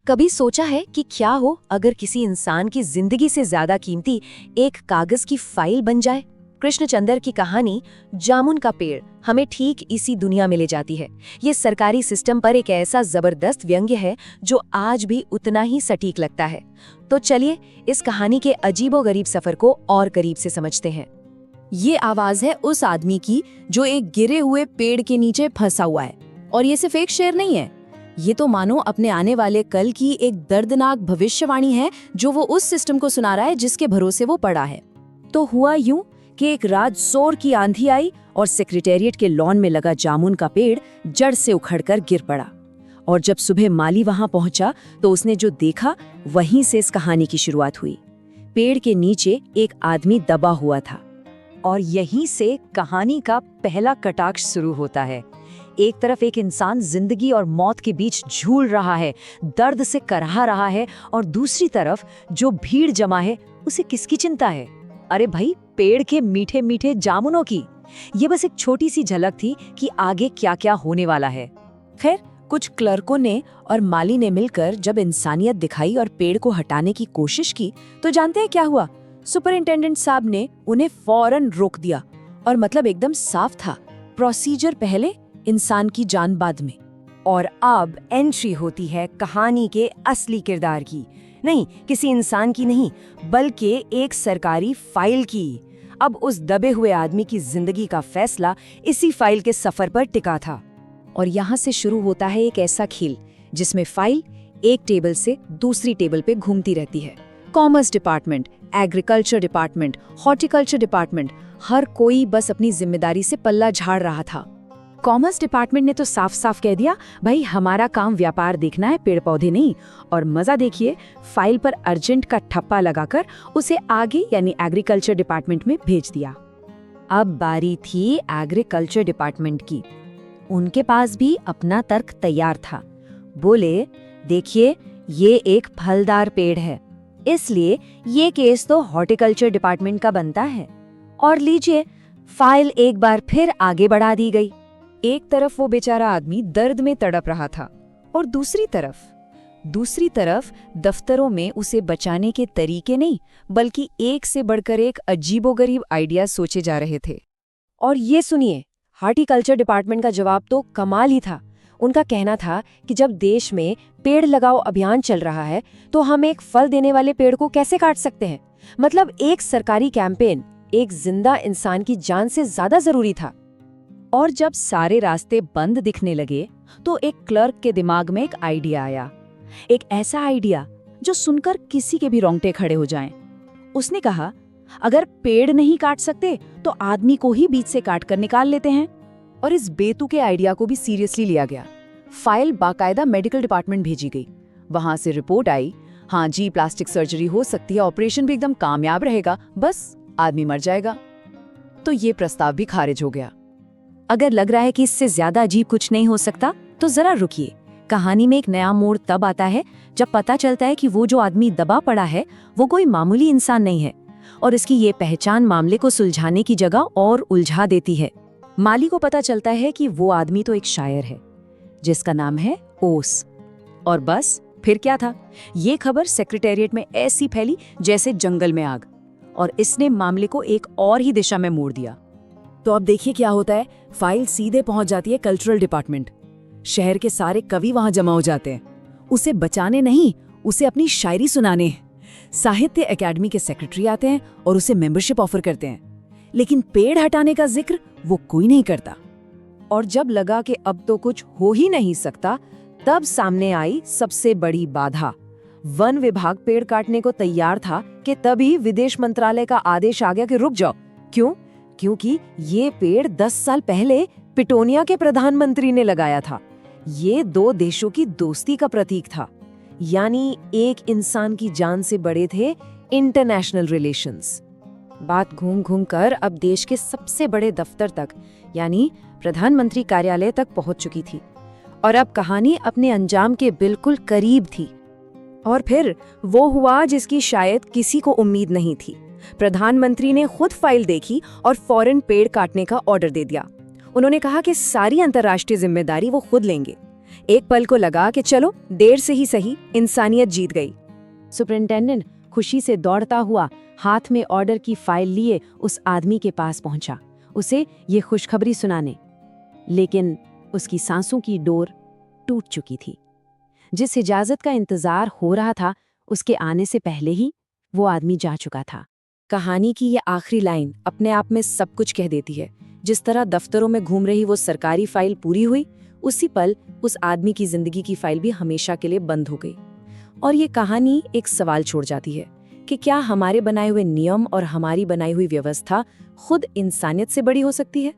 कभी सोचा है कि क्या हो अगर किसी इंसान की जिंदगी से ज्यादा कीमती एक कागज की फाइल बन जाए? कृष्णचंद्र की कहानी जामुन का पेड़ हमें ठीक इसी दुनिया में ले जाती है। ये सरकारी सिस्टम पर एक ऐसा जबरदस्त व्यंग्य है जो आज भी उतना ही सटीक लगता है। तो चलिए इस कहानी के अजीबोगरीब सफर को और करीब से समझते हैं। ये आवाज है उस आदमी की जो एक गिरे हुए पेड़ के नीचे फंसा हुआ है। और ये सिर्फ एक शेर नहीं है, ये तो मानो अपने आने वाले कल की एक दर्दनाक भविष्यवाणी है जो वो उस सिस्टम को सुना रहा है जिसके भरोसे वो पड़ा है। तो हुआ यूं कि एक रात जोर की आंधी आई और सेक्रेटेरिएट के लॉन में लगा जामुन का पेड़ जड़ से उखड़कर गिर पड़ा। और जब सुबह माली वहां पहुंचा तो उसने जो देखा वहीं से इस कहानी की शुरुआत हुई। पेड़ के नीचे एक आदमी दबा हुआ था और यहीं से कहानी का पहला कटाक्ष शुरू होता है। एक तरफ एक इंसान जिंदगी और मौत के बीच झूल रहा है, दर्द से कराह रहा है, और दूसरी तरफ जो भीड़ जमा है उसे किसकी चिंता है? अरे भाई, पेड़ के मीठे मीठे जामुनों की। ये बस एक छोटी सी झलक थी कि आगे क्या क्या होने वाला है। खैर, कुछ क्लर्कों ने और माली ने मिलकर जब इंसानियत दिखाई और पेड़ को हटाने की कोशिश की तो जानते हैं क्या हुआ? सुपरिंटेंडेंट साहब ने उन्हें फौरन रोक दिया। और मतलब एकदम साफ था, प्रोसीजर पहले, इंसान की जान बाद में। और अब एंट्री होती है कहानी के असली किरदार की। नहीं, किसी इंसान की नहीं, बल्कि एक सरकारी फाइल की। अब उस दबे हुए आदमी की जिंदगी का फैसला इसी फाइल के सफर पर टिका था। और यहाँ से शुरू होता है एक ऐसा खेल जिसमें फाइल एक टेबल से दूसरी टेबल पे घूमती रहती है। Commerce department, agriculture department, horticulture department, हर कोई बस अपनी जिम्मेदारी से पल्ला झाड़ रहा था। कॉमर्स डिपार्टमेंट ने तो साफ साफ कह दिया, भाई हमारा काम व्यापार देखना है, पेड़ पौधे नहीं। और मजा देखिए, फाइल पर अर्जेंट का ठप्पा लगाकर उसे आगे यानी एग्रीकल्चर डिपार्टमेंट में भेज दिया। अब बारी थी एग्रीकल्चर डिपार्टमेंट की। उनके पास भी अपना तर्क तैयार था। बोले, देखिए ये एक फलदार पेड़ है, इसलिए ये केस तो हॉर्टिकल्चर डिपार्टमेंट का बनता है। और लीजिए, फाइल एक बार फिर आगे बढ़ा दी गई। एक तरफ वो बेचारा आदमी दर्द में तड़प रहा था और दूसरी तरफ दफ्तरों में उसे बचाने के तरीके नहीं बल्कि एक से बढ़कर एक अजीबोगरीब आइडिया सोचे जा रहे थे। और ये सुनिए, हॉर्टिकल्चर डिपार्टमेंट का जवाब तो कमाल ही था। उनका कहना था कि जब देश में पेड़ लगाओ अभियान चल रहा है तो हम एक फल देने वाले पेड़ को कैसे काट सकते हैं? मतलब एक सरकारी कैंपेन एक जिंदा इंसान की जान से ज्यादा जरूरी था। और जब सारे रास्ते बंद दिखने लगे तो एक क्लर्क के दिमाग में एक आइडिया आया। एक ऐसा आइडिया जो सुनकर किसी के भी रोंगटे खड़े हो जाएं। उसने कहा, अगर पेड़ नहीं काट सकते तो आदमी को ही बीच से काट कर निकाल लेते हैं। और इस बेतुके आइडिया को भी सीरियसली लिया गया। फाइल बाकायदा मेडिकल डिपार्टमेंट भेजी गई। वहां से रिपोर्ट आई, हाँ जी, प्लास्टिक सर्जरी हो सकती है, ऑपरेशन भी एकदम कामयाब रहेगा, बस आदमी मर जाएगा। तो ये प्रस्ताव भी खारिज हो गया। अगर लग रहा है कि इससे ज्यादा अजीब कुछ नहीं हो सकता तो जरा रुकिए। कहानी में एक नया मोड़ तब आता है जब पता चलता है कि वो जो आदमी दबा पड़ा है वो कोई मामूली इंसान नहीं है। और इसकी ये पहचान मामले को सुलझाने की जगह और उलझा देती है। माली को पता चलता है कि वो आदमी तो एक शायर है जिसका नाम है ओस। और बस फिर क्या था, ये खबर सेक्रेटेरिएट में ऐसी फैली जैसे जंगल में आग, और इसने मामले को एक और ही दिशा में मोड़ दिया। तो अब देखिए क्या होता है, फाइल सीधे पहुंच जाती है कल्चरल डिपार्टमेंट। शहर के सारे कवि वहां जमा हो जाते हैं, उसे बचाने नहीं, उसे अपनी शायरी सुनाने। साहित्य एकेडमी के सेक्रेटरी आते हैं और उसे मेंबरशिप ऑफर करते हैं, लेकिन पेड़ हटाने का जिक्र वो कोई नहीं करता। और जब लगा कि अब तो कुछ हो ही नहीं सकता, तब सामने आई सबसे बड़ी बाधा। वन विभाग पेड़ काटने को तैयार था कि तभी विदेश मंत्रालय का आदेश आ गया कि रुक जाओ। क्यों? क्योंकि ये पेड़ 10 साल पहले पिटोनिया के प्रधानमंत्री ने लगाया था। ये दो देशों की दोस्ती का प्रतीक था, यानी एक इंसान की जान से बड़े थे इंटरनेशनल रिलेशंस। बात घूम घूम कर अब देश के सबसे बड़े दफ्तर तक यानी प्रधानमंत्री कार्यालय तक पहुंच चुकी थी। और अब कहानी अपने अंजाम के बिल्कुल करीब थी। और फिर वो हुआ जिसकी शायद किसी को उम्मीद नहीं थी। प्रधानमंत्री ने खुद फाइल देखी और फौरन पेड़ काटने का ऑर्डर दे दिया। उन्होंने कहा कि सारी अंतर्राष्ट्रीय जिम्मेदारी वो खुद लेंगे। एक पल को लगा कि चलो देर से ही सही, इंसानियत जीत गई। सुपरिंटेंडेंट खुशी से दौड़ता हुआ हाथ में ऑर्डर की फाइल लिए उस आदमी के पास पहुंचा, उसे ये खुशखबरी सुनाने। लेकिन उसकी सांसों की डोर टूट चुकी थी। जिस इजाजत का इंतजार हो रहा था, उसके आने से पहले ही वो आदमी जा चुका था। कहानी की ये आखिरी लाइन अपने आप में सब कुछ कह देती है। जिस तरह दफ्तरों में घूम रही वो सरकारी फाइल पूरी हुई, उसी पल उस आदमी की जिंदगी की फाइल भी हमेशा के लिए बंद हो गई। और ये कहानी एक सवाल छोड़ जाती है कि क्या हमारे बनाए हुए नियम और हमारी बनाई हुई व्यवस्था खुद इंसानियत से बड़ी हो सकती है?